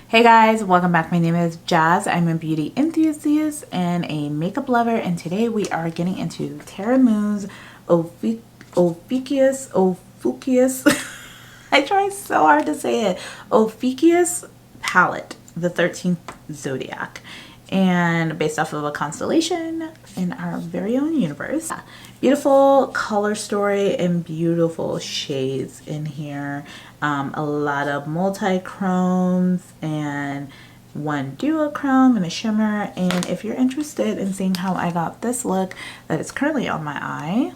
Hey guys, welcome back. My name is Jazz. I'm a beauty enthusiast and a makeup lover, and today we are getting into Terra Moon's Ophiuchus I try so hard to say it. Ophichucs Palette, the 13th zodiac, and based off of a constellation in our very own universe. Beautiful color story and beautiful shades in here. A lot of multi-chromes and one duochrome and a shimmer. And if you're interested in seeing how I got this look that is currently on my eye,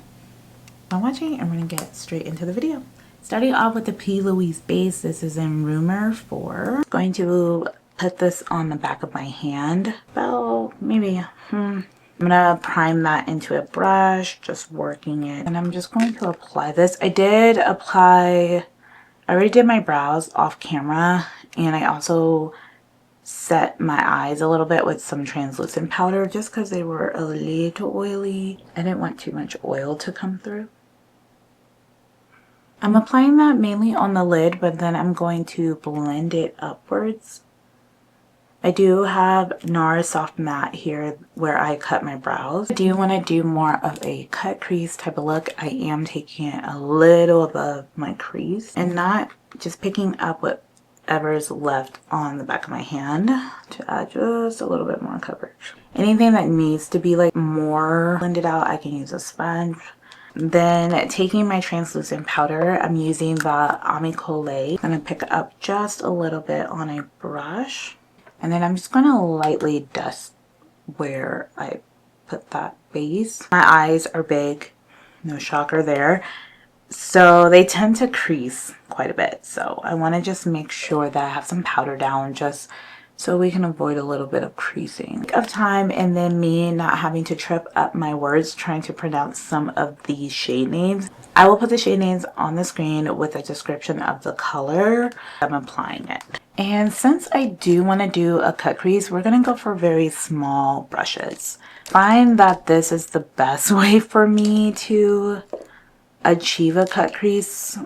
I'm watching and we're gonna get straight into the video. Starting off with the P. Louise base, this is in Rumor 4. Going to put this on the back of my hand, about maybe, I'm gonna prime that into a brush, just working it. And I'm just going to apply this. I already did my brows off camera, and I also set my eyes a little bit with some translucent powder just because they were a little oily. I didn't want too much oil to come through. I'm applying that mainly on the lid, but then I'm going to blend it upwards. I do have NARS Soft Matte here where I cut my brows. I do want to do more of a cut crease type of look. I am taking it a little above my crease and not just picking up whatever's left on the back of my hand to add just a little bit more coverage. Anything that needs to be like more blended out, I can use a sponge. Then taking my translucent powder, I'm using the Ophiuchus. I'm going to pick up just a little bit on a brush. And then I'm just going to lightly dust where I put that base. My eyes are big, no shocker there. So they tend to crease quite a bit. So I want to just make sure that I have some powder down just so we can avoid a little bit of creasing of time, and then me not having to trip up my words trying to pronounce some of these shade names. I will put the shade names on the screen with a description of the color I'm applying it. And since I do want to do a cut crease, we're going to go for very small brushes. Find that this is the best way for me to achieve a cut crease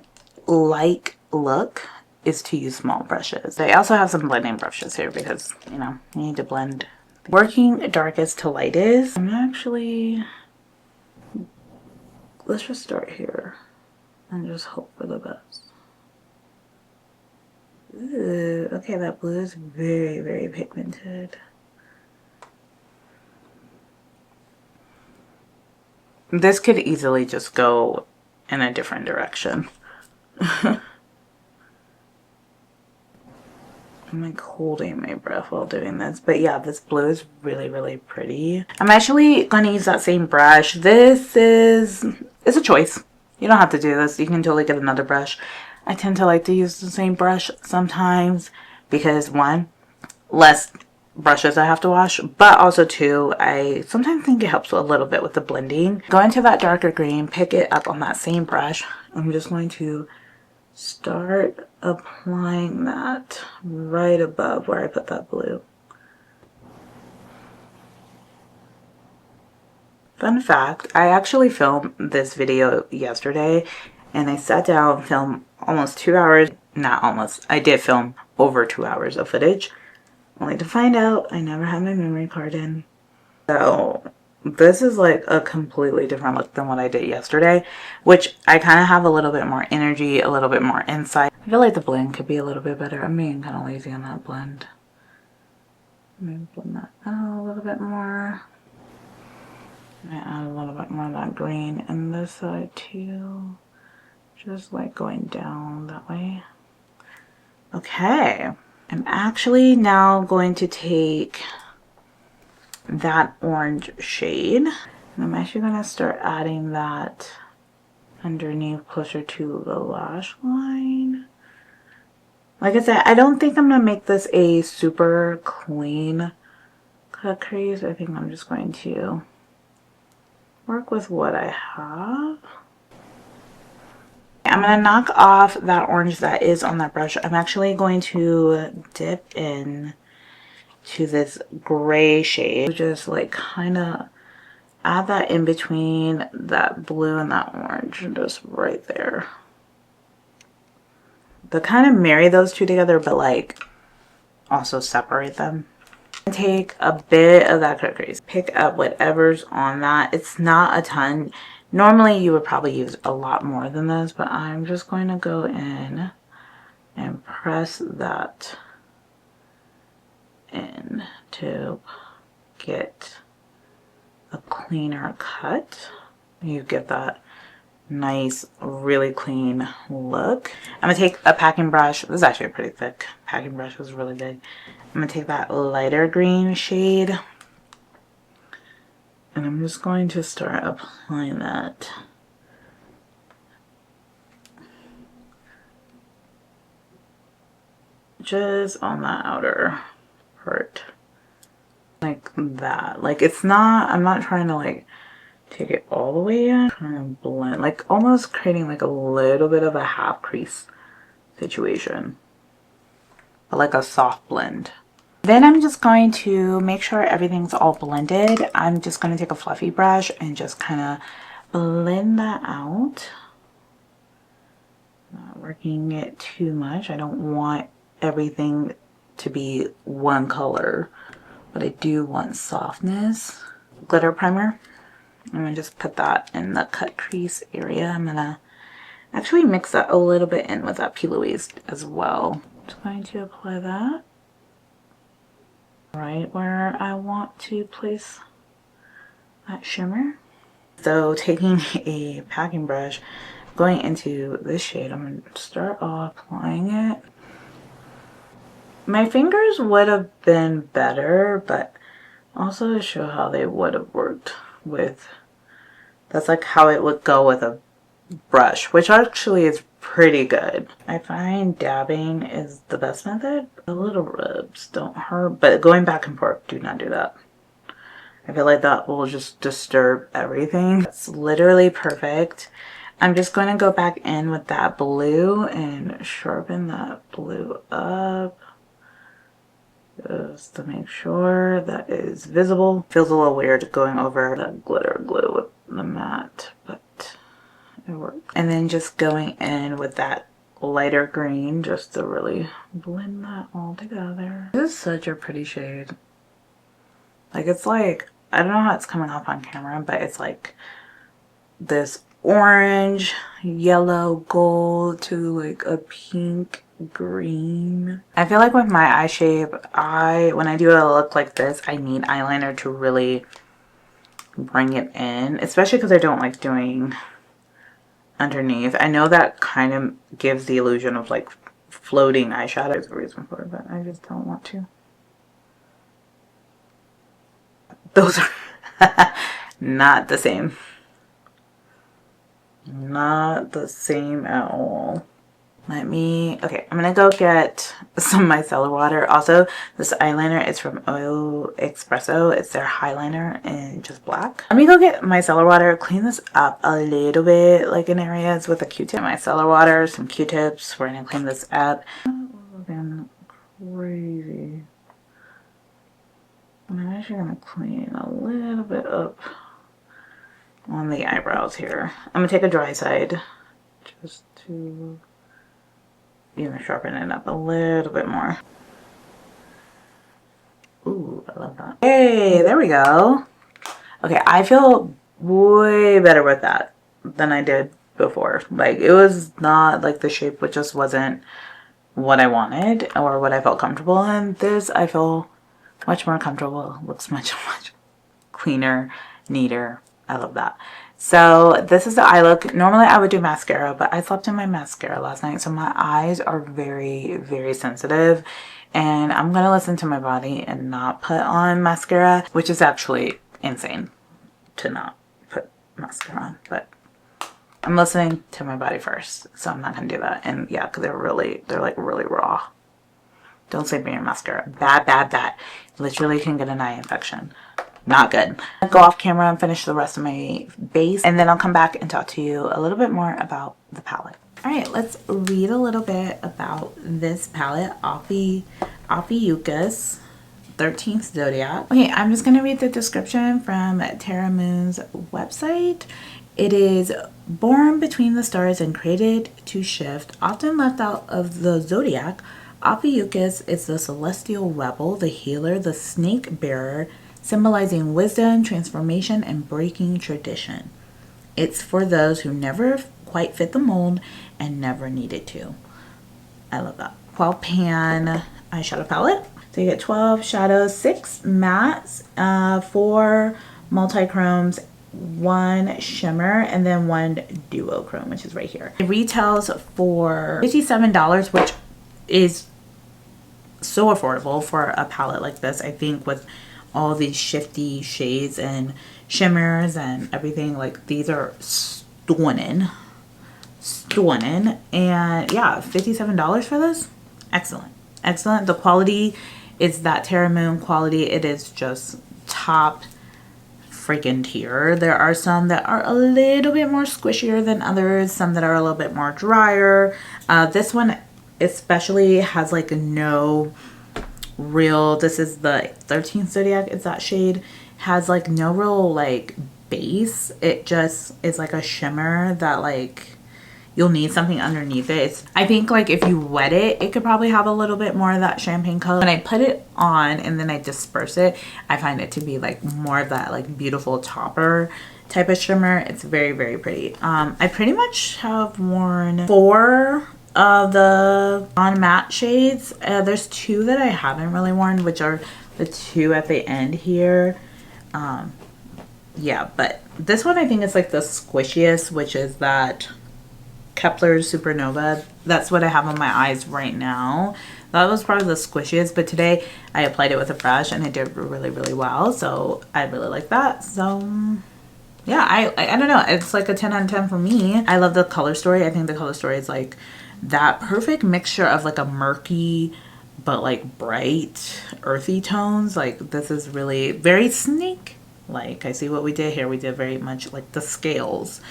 like look is to use small brushes. I also have some blending brushes here because, you know, you need to blend. Working darkest to lightest, let's just start here and just hope for the best. Ooh, okay, that blue is very, very pigmented. This could easily just go in a different direction. I'm like holding my breath while doing this. But yeah, this blue is really, really pretty. I'm actually going to use that same brush. It's a choice. You don't have to do this. You can totally get another brush. I tend to like to use the same brush sometimes because one, less brushes I have to wash, but also two, I sometimes think it helps a little bit with the blending. Go into that darker green, pick it up on that same brush. I'm just going to start applying that right above where I put that blue. Fun fact, I actually filmed this video yesterday and I sat down and filmed almost 2 hours, not almost, I did film over 2 hours of footage, only to find out I never had my memory card in. So this is like a completely different look than what I did yesterday, which I kind of have a little bit more energy, a little bit more insight. I feel like the blend could be a little bit better. I'm being kind of lazy on that blend. Maybe blend that out a little bit more. I add a little bit more of that green in this side too. Just like going down that way. Okay. I'm actually now going to take that orange shade and I'm actually going to start adding that underneath closer to the lash line. Like I said, I don't think I'm going to make this a super clean cut crease. I think I'm just going to work with what I have. I'm going to knock off that orange that is on that brush. I'm actually going to dip in to this gray shade. Just like kind of add that in between that blue and that orange, just right there. But kind of marry those two together, but like also separate them. Take a bit of that cut crease, pick up whatever's on that. It's not a ton. Normally you would probably use a lot more than this, but I'm just going to go in and press that in to get a cleaner cut. You get that nice, really clean look. I'm gonna take a packing brush. This is actually a pretty thick packing brush. It was really big. I'm gonna take that lighter green shade and I'm just going to start applying that just on the outer part, like that. Like, it's not, I'm not trying to like take it all the way in. I'm trying to blend, like almost creating like a little bit of a half crease situation, but like a soft blend. Then I'm just going to make sure everything's all blended. I'm just going to take a fluffy brush and just kind of blend that out. Not working it too much. I don't want everything to be one color, but I do want softness. Glitter primer. I'm going to just put that in the cut crease area. I'm going to actually mix that a little bit in with that P. Louise as well. Just going to apply that right where I want to place that shimmer. So taking a packing brush, going into this shade, I'm going to start off applying it. My fingers would have been better, but also to show how they would have worked with, that's like how it would go with a brush, which actually is pretty good. I find dabbing is the best method. The little rubs don't hurt, but going back and forth, do not do that. I feel like that will just disturb everything. It's literally perfect. I'm just going to go back in with that blue and sharpen that blue up just to make sure that is visible. Feels a little weird going over that glitter glue with the matte, but it works. And then just going in with that lighter green just to really blend that all together. This is such a pretty shade. Like, it's like, I don't know how it's coming off on camera, but it's like this orange, yellow, gold to like a pink green. I feel like with my eye shape, when I do a look like this, I need eyeliner to really bring it in, especially because I don't like doing underneath. I know that kind of gives the illusion of like floating eyeshadow. There's a reason for it, but I just don't want to. Those are not the same. Not the same at all. Okay, I'm gonna go get some micellar water. Also, this eyeliner is from Oil Espresso. It's their highliner in just black. Let me go get micellar water, clean this up a little bit, like in areas with a Q-tip. Micellar water, some Q-tips. We're gonna clean this up. Looking crazy. I'm actually gonna clean a little bit up on the eyebrows here. I'm gonna take a dry side just to even sharpen it up a little bit more. Ooh, I love that. Hey, there we go. Okay, I feel way better with that than I did before. Like, it was not like the shape, which just wasn't what I wanted or what I felt comfortable in. This, I feel much more comfortable. Looks much cleaner, neater. I love that. So this is the eye look. Normally I would do mascara, but I slept in my mascara last night, so my eyes are very, very sensitive, and I'm gonna listen to my body and not put on mascara, which is actually insane to not put mascara on, but I'm listening to my body first, so I'm not gonna do that. And yeah, because they're like really raw. Don't sleep in your mascara. Bad, bad, bad. Literally can get an eye infection. Not good. I'll go off camera and finish the rest of my base, and then I'll come back and talk to you a little bit more about the palette. Alright, let's read a little bit about this palette, Ophiuchus 13th Zodiac. Okay, I'm just going to read the description from Terra Moon's website. It is born between the stars and created to shift, often left out of the zodiac, Ophiuchus is the celestial rebel, the healer, the snake bearer, symbolizing wisdom, transformation, and breaking tradition. It's for those who never quite fit the mold and never needed to. I love that. 12 pan eyeshadow palette. So you get 12 shadows, 6 mattes, 4 multi-chromes, 1 shimmer, and then 1 duochrome, which is right here. It retails for $57, which is so affordable for a palette like this. I think with all these shifty shades and shimmers and everything, like these are stunning. And yeah, $57 for this. Excellent. The quality is that Terra Moon quality. It is just top freaking tier. There are some that are a little bit more squishier than others, some that are a little bit more drier. This one especially has like no real, this is the 13th Zodiac, it's that shade, has like no real like base. It just is like a shimmer that like you'll need something underneath it. I think like if you wet it, it could probably have a little bit more of that champagne color. When I put it on and then I disperse it, I find it to be like more of that like beautiful topper type of shimmer. It's very, very pretty. I pretty much have worn 4 of the non-matte shades. There's 2 that I haven't really worn, which are the 2 at the end here. Yeah, but this one I think is like the squishiest, which is that Kepler's Supernova. That's what I have on my eyes right now. That was probably the squishiest, but today I applied it with a brush and it did really, really well. So I really like that. So yeah, I don't know. It's like a 10 out of 10 for me. I love the color story. I think the color story is like that perfect mixture of like a murky but like bright earthy tones. Like this is really very snake like. I see what we did here. We did very much like the scales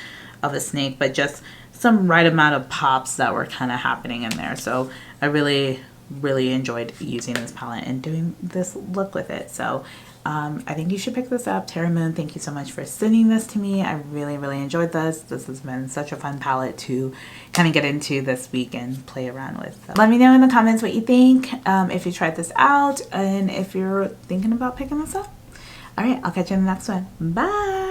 of a snake, but just some right amount of pops that were kind of happening in there. So I really enjoyed using this palette and doing this look with it. So I think you should pick this up. Terra Moon, thank you so much for sending this to me. I really enjoyed this. This has been such a fun palette to kind of get into this week and play around with. So let me know in the comments what you think, if you tried this out and if you're thinking about picking this up. All right, I'll catch you in the next one. Bye.